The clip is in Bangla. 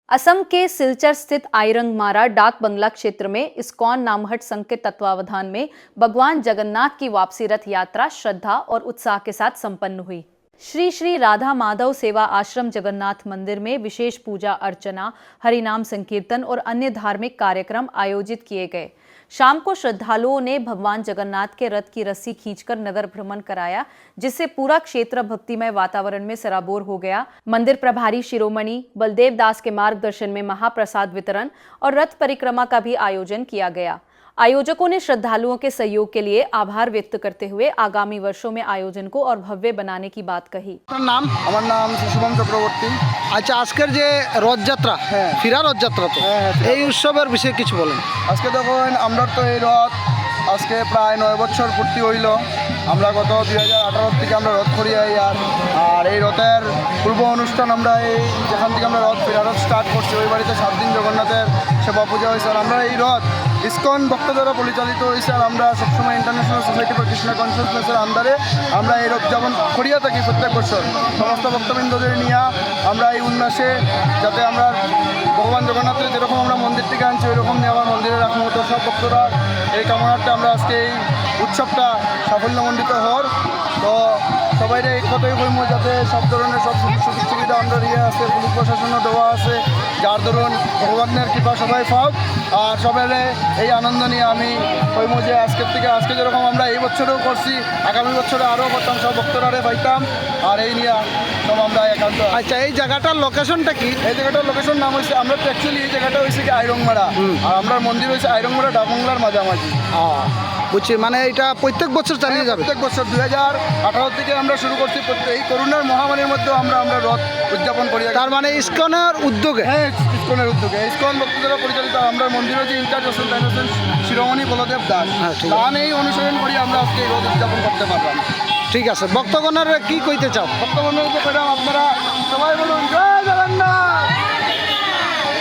असम के सिलचर स्थित आइरंगमारा डाक बंगला क्षेत्र में इस्कॉन नामहट संघ के तत्वावधान में भगवान जगन्नाथ की वापसी रथ यात्रा श्रद्धा और उत्साह के साथ संपन्न हुई। श्री श्री राधा माधव सेवा आश्रम जगन्नाथ मंदिर में विशेष पूजा अर्चना, हरिनाम संकीर्तन और अन्य धार्मिक कार्यक्रम आयोजित किए गए। शाम को श्रद्धालुओं ने भगवान जगन्नाथ के रथ की रस्सी खींचकर नगर भ्रमण कराया, जिससे पूरा क्षेत्र भक्तिमय वातावरण में सराबोर हो गया। मंदिर प्रभारी शिरोमणि बलदेव दास के मार्गदर्शन में महाप्रसाद वितरण और रथ परिक्रमा का भी आयोजन किया गया। आयोजकों ने श्रद्धालुओं के सहयोग के लिए आभार व्यक्त करते हुए आगामी वर्षों में आयोजन को और भव्य बनाने की बात कही। नाम আমার নাম শুভম চক্রবর্তী। আচ্ছা, আজকের যে রথযাত্রা ফিরা রথযাত্রা তো এই উৎসবের বিষয়ে কিছু বলেন। আজকে দেখুন আমরা তো এই রথ আজকে প্রায় 9 বছর পূর্তি হইল। আমরা গত 2018 থেকে আমরা রথ করি আর এই রথের পূর্ব অনুষ্ঠান আমরা এই যেখান থেকে আমরা রথ ফেরা রথ স্টার্ট করছি ওই বাড়িতে 7 দিন জগন্নাথের সেবা পূজা হয়েছে। আর আমরা এই রথ ইসকন ভক্ত দ্বারা পরিচালিত হয়েছে। আর আমরা সবসময় ইন্টারন্যাশনাল সোসাইটি ফর কৃষ্ণ কনসিয়াসনেসের আন্ডারে আমরা এই রথ যেমন করিয়া থাকি প্রত্যেক বছর সমস্ত ভক্তবৃন্দদের নিয়ে আমরা এই উল্লাসে যাতে আমরা ভগবান জগন্নাথের যেরকম আমরা মন্দির থেকে আনছি ওই রকম নিয়ে আমার মন্দিরে রাখবো। তো সব ভক্তরা এই কামনাটা আমরা আজকে এই উৎসবটা সাফল্যমণ্ডিত হওয়ার তো সবাই এই কথাই বলবো যাতে সব ধরনের সব সুযোগ সুবিধা আমরা দিয়ে আছে, পুলিশ প্রশাসনও দেওয়া আছে, যার ধরুন ভগবানের কৃপা সবাই পাও। আর সবাই এই আনন্দ নিয়ে আমি কইবো যে আজকের থেকে আজকে যেরকম আমরা এই বছরেও করছি আগামী বছরে আরও করতাম, সব ভক্তরা পাইতাম। আর এই নিয়ে সব আমরা একান্ত। আচ্ছা, এই জায়গাটার লোকেশনটা কি? এই জায়গাটার লোকেশন নাম হয়েছে আমরা তো অ্যাকচুয়ালি এই জায়গাটা হয়েছে কি আইরংমারা, আর আমরা মন্দির হয়েছে আইরংমারা ডাকবাংলার মাঝামাঝি। বুঝছি, মানে এটা প্রত্যেক বছর চালিয়ে যাবে? প্রত্যেক বছর 2018 থেকে আমরা শুরু করছি। এই করোনার মহামারীর মধ্যেও আমরা রথ উদযাপন করি। তার মানে ইসকনের উদ্যোগে? হ্যাঁ, ইসকনের উদ্যোগে ইসকন ভক্ত দ্বারা পরিচালিত। আমরা মন্দিরের যে ইনচার্জ আছেন তাই হচ্ছেন শিরোমণি বলদেব দাস। তার এই অনুসরণ করি আমরা আজকে এই রথ উদযাপন করতে পারলাম। ঠিক আছে, ভক্তগণের কি কইতে চাও? ভক্তগণের